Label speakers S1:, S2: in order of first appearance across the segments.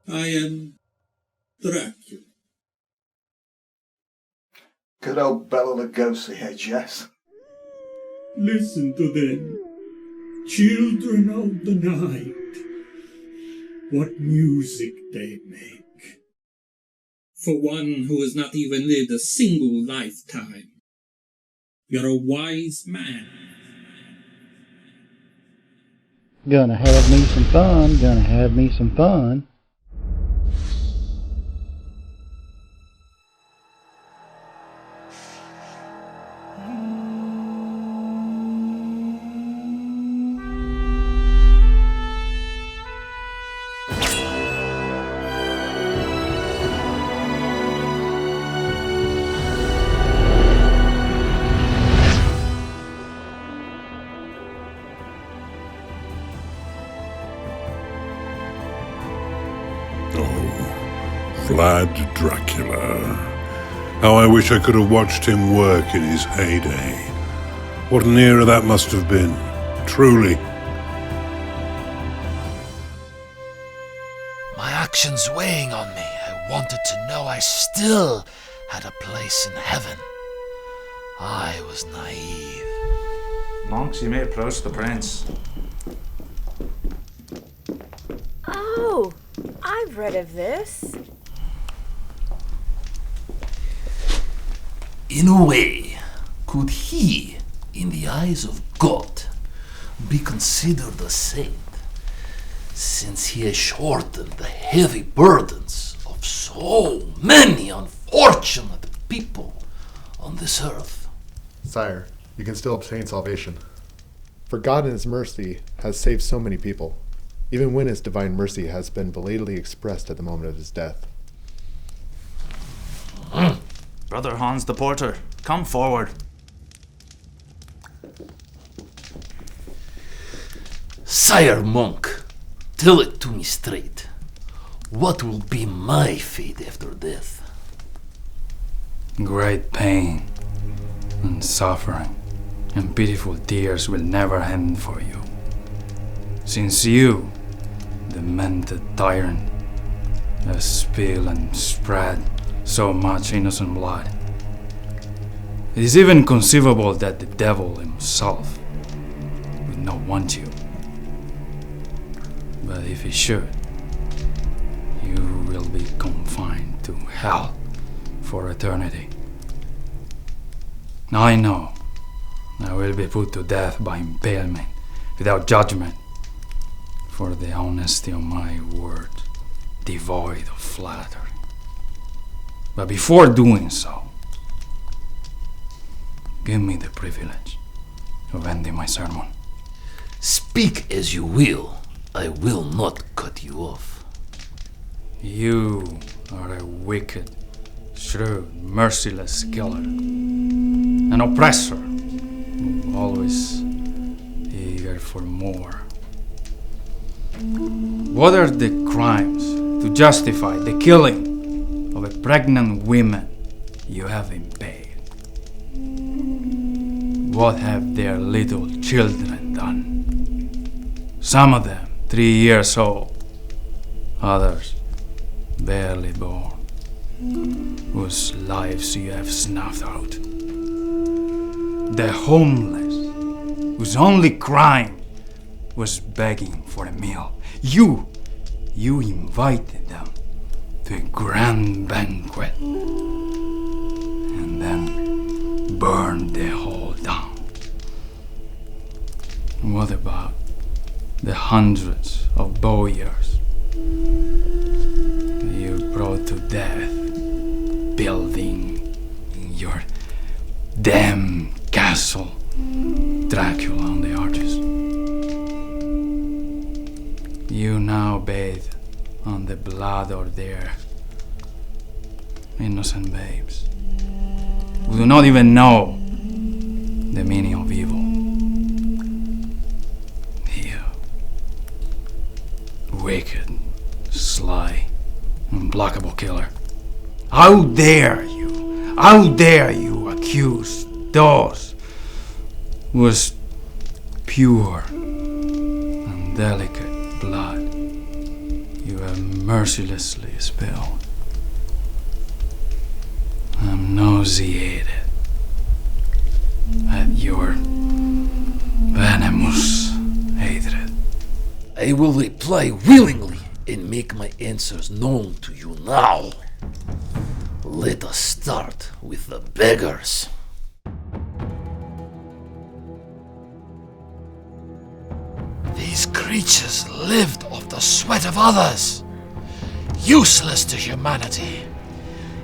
S1: I am Dracula.
S2: Good old Bela Lugosi here, Jess.
S1: Listen to them, children of the night. What music they make. For one who has not even lived a single lifetime, you're a wise man.
S3: Gonna have me some fun, gonna have me some fun.
S4: Vlad Dracula. How I wish I could have watched him work in his heyday. What an era that must have been, truly.
S5: My actions weighing on me, I wanted to know I still had a place in heaven. I was naive.
S6: Monks, you may approach the prince.
S7: Oh, I've read of this.
S5: In a way, could he, in the eyes of God, be considered a saint, since he has shortened the heavy burdens of so many unfortunate people on this earth?
S8: Sire, you can still obtain salvation. For God in his mercy has saved so many people, even when his divine mercy has been belatedly expressed at the moment of his death.
S6: Brother Hans the Porter, come forward.
S5: Sire Monk, tell it to me straight. What will be my fate after death?
S9: Great pain and suffering and pitiful tears will never end for you. Since you, the demented tyrant, has spilled and spread so much innocent blood. It is even conceivable that the devil himself would not want you. But if he should, you will be confined to hell for eternity. I know I will be put to death by impalement without judgment for the honesty of my words, devoid of flattery. But before doing so, give me the privilege of ending my sermon.
S5: Speak as you will. I will not cut you off.
S9: You are a wicked, shrewd, merciless killer. An oppressor, always eager for more. What are the crimes to justify the killing of a pregnant woman you have impaled? What have their little children done? Some of them 3 years old, others barely born, whose lives you have snuffed out. The homeless, whose only crime was begging for a meal. You invited them to a grand banquet and then burned the whole down. What about the hundreds of boyars you brought to death, building in your damn castle Dracula on the arches? You now bathe on the blood of their innocent babes who do not even know the meaning of evil. You, wicked, sly, implacable killer. How dare you accuse those whose pure and delicate blood you have mercilessly spilled. I'm nauseated at your venomous hatred.
S5: I will reply willingly and make my answers known to you now. Let us start with the beggars. These creatures lived off the sweat of others, useless to humanity,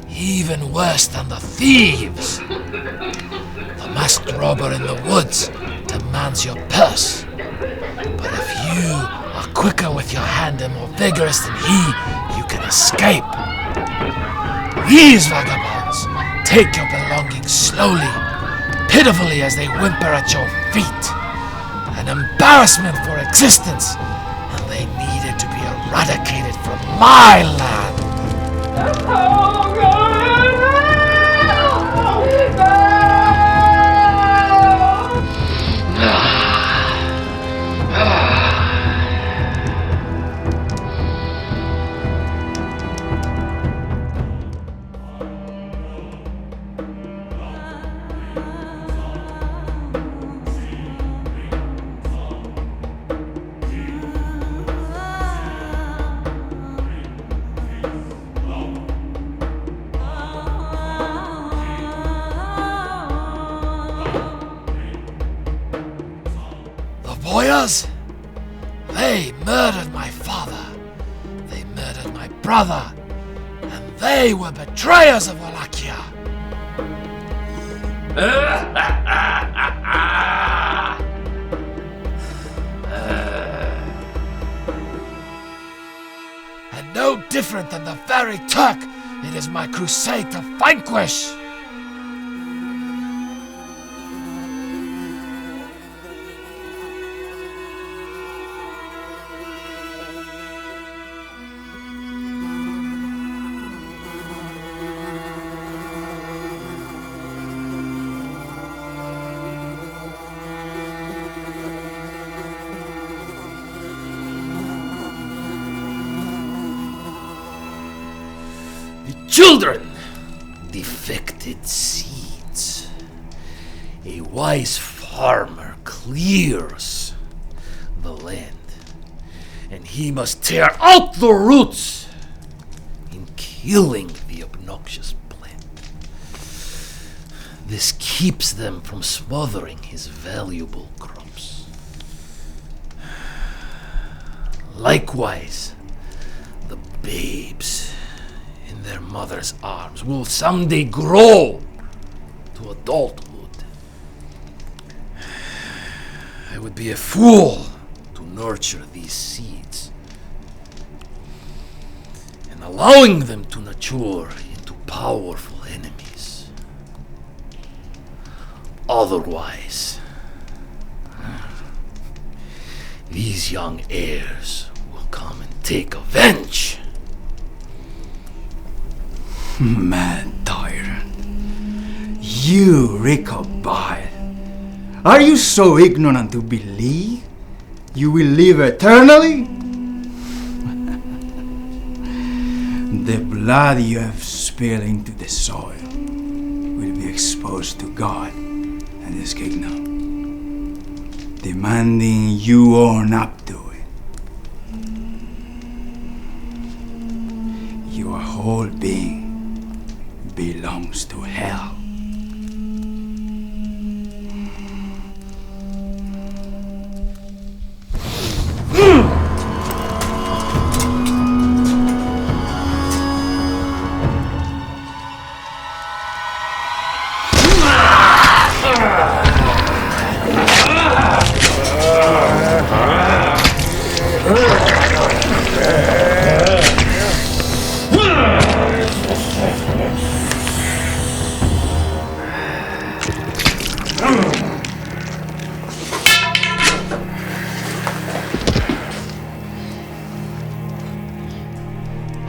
S5: even worse than the thieves. The masked robber in the woods demands your purse, but if you are quicker with your hand and more vigorous than he, you can escape. These vagabonds take your belongings slowly, pitifully as they whimper at your feet. An embarrassment for existence, and they needed to be eradicated from my land. Boyars, they murdered my father, they murdered my brother, and they were betrayers of Wallachia. And no different than the very Turk, it is my crusade to vanquish. Children, defected seeds. A wise farmer clears the land, and he must tear out the roots in killing the obnoxious plant. This keeps them from smothering his valuable crops. Likewise, the babes in their mother's arms will someday grow to adulthood. I would be a fool to nurture these seeds and allowing them to mature into powerful enemies. Otherwise, these young heirs will come and take revenge.
S9: Mad tyrant, you reek of bile. Are you so ignorant to believe you will live eternally? The blood you have spilled into the soil will be exposed to God and His kingdom, demanding you own up to it. Your whole being belongs to hell.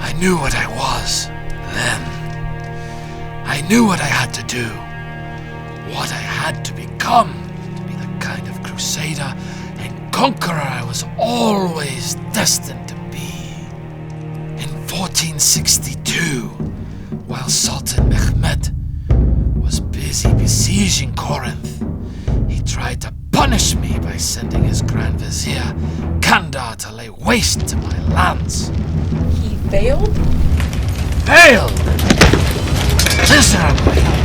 S5: I knew what I was then. I knew what I had to do, what I had to become to be the kind of crusader and conqueror I was always destined to be. And 1462, while Sultan Mehmed was busy besieging Corinth, he tried to punish me by sending his Grand Vizier Kandar to lay waste to my lands.
S7: He failed?
S5: Failed! Miserably!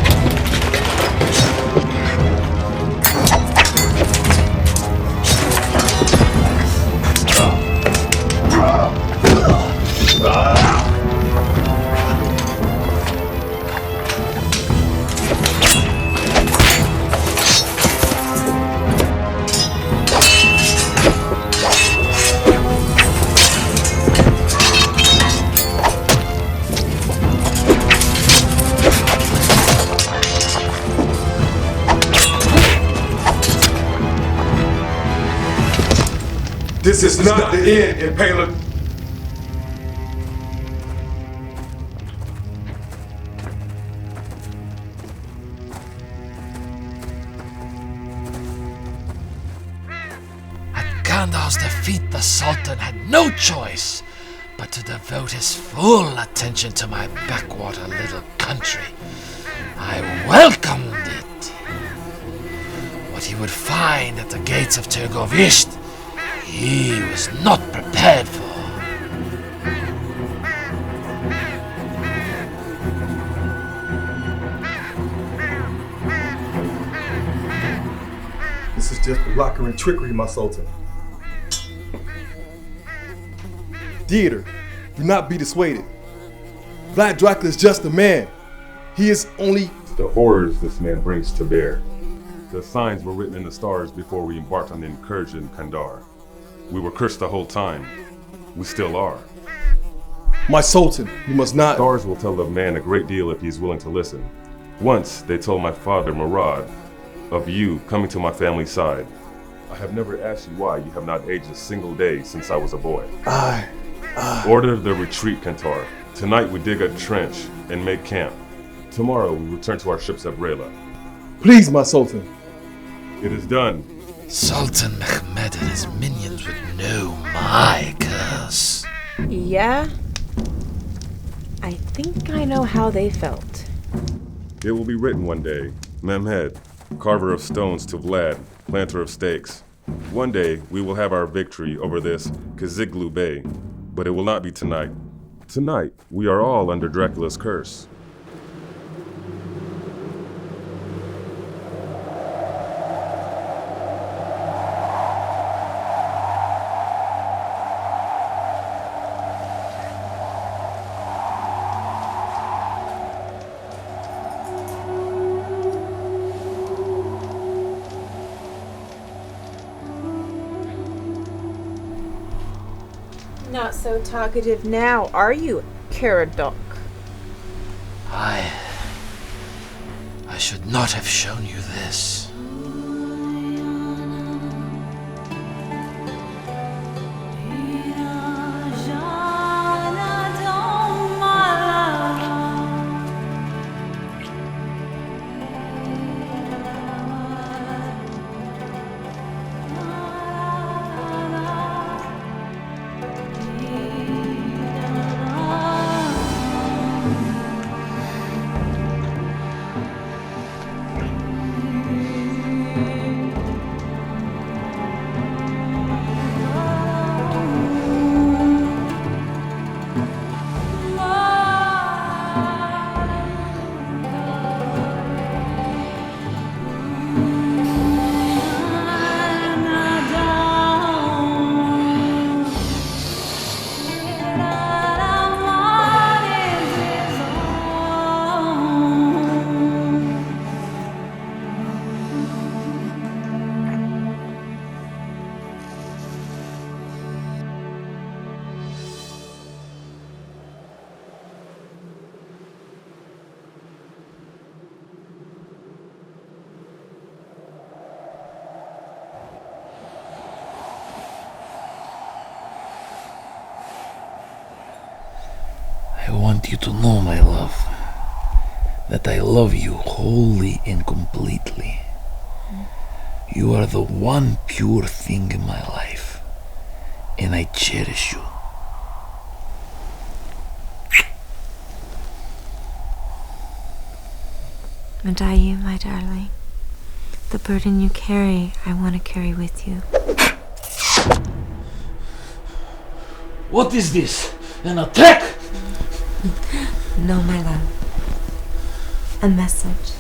S10: This is not the end, Impaler.
S5: At Kandar's defeat, the Sultan had no choice but to devote his full attention to my backwater little country. I welcomed it. What he would find at the gates of Tergovist, he was not prepared for.
S10: This is just blocker and trickery, my Sultan. Theater, do not be dissuaded. Vlad Dracula is just a man. He is only...
S11: The horrors this man brings to bear. The signs were written in the stars before we embarked on the incursion in Kandar. We were cursed the whole time. We still are.
S10: My Sultan, you must not...
S11: Stars will tell a man a great deal if he's willing to listen. Once, they told my father, Murad, of you coming to my family's side. I have never asked you why you have not aged a single day since I was a boy. Order the retreat, Kantar. Tonight we dig a trench and make camp. Tomorrow we return to our ships at Rela.
S10: Please, my Sultan.
S11: It is done.
S5: Sultan Mehmed and his minions would know my curse.
S7: Yeah? I think I know how they felt.
S11: It will be written one day. Mehmed, carver of stones to Vlad, planter of stakes. One day we will have our victory over this Kaziglu Bey, but it will not be tonight. Tonight we are all under Dracula's curse.
S7: Not so talkative now, are you, Keradoc?
S5: I should not have shown you this. I want you to know, my love, that I love you wholly and completely. You are the one pure thing in my life, and I cherish you.
S7: Madayu, my darling. The burden you carry, I want to carry with you.
S5: What is this? An attack?
S7: No, my love. A message.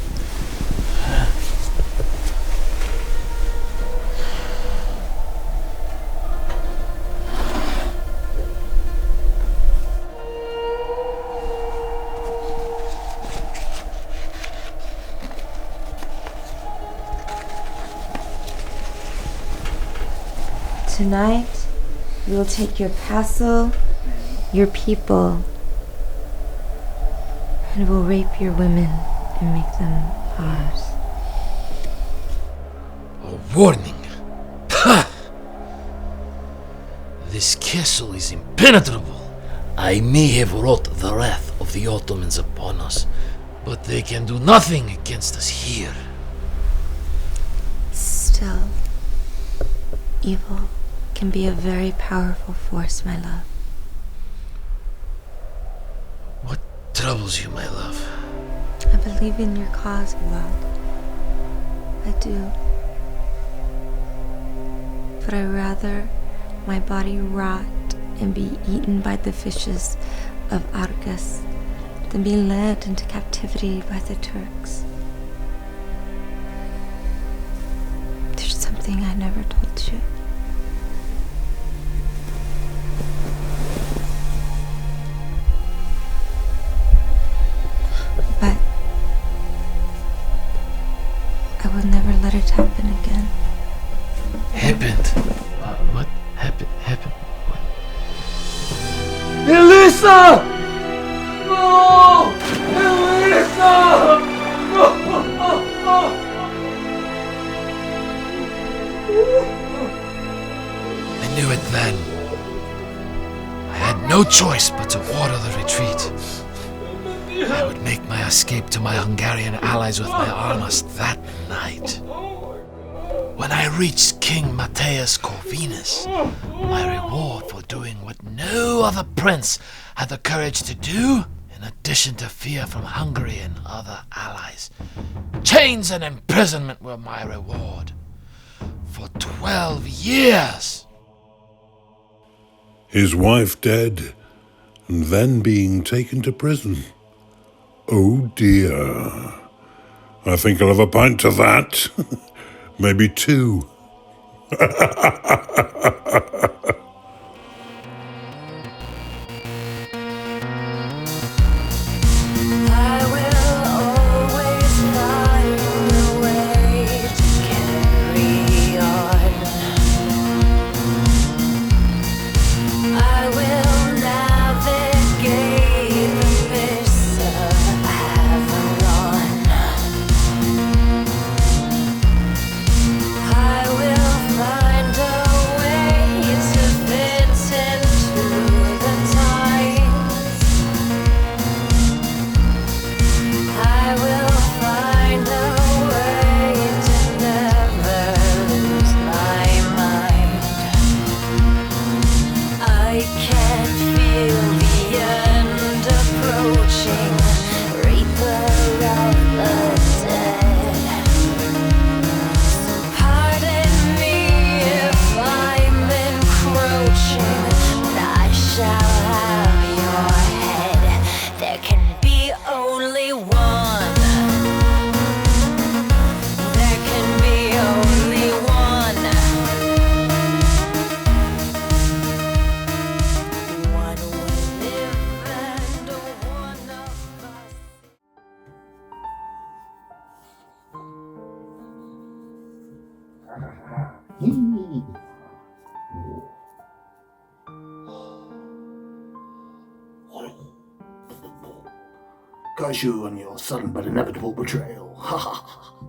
S7: Tonight, we will take your castle, your people, and we'll rape your women and make them ours.
S5: A warning. Ha! This castle is impenetrable. I may have wrought the wrath of the Ottomans upon us, but they can do nothing against us here.
S7: Still, evil can be a very powerful force, my love.
S5: What troubles you, my love?
S7: I believe in your cause, Vlad. I do. But I rather my body rot and be eaten by the fishes of Argus than be led into captivity by the Turks. There's something I never told you. But I will never let it happen again.
S5: Happened? What happened? What? Elisa! No! Elisa! I knew it then. I had no choice but to order the retreat. I would make my escape to my Hungarian allies with my armas that night. When I reached King Matthias Corvinus, my reward for doing what no other prince had the courage to do, in addition to fear from Hungary and other allies, chains and imprisonment were my reward. For 12 years.
S4: His wife dead, and then being taken to prison. Oh dear. I think I'll have a pint to that. Maybe two.
S2: Curse you on your sudden but inevitable betrayal. Ha ha.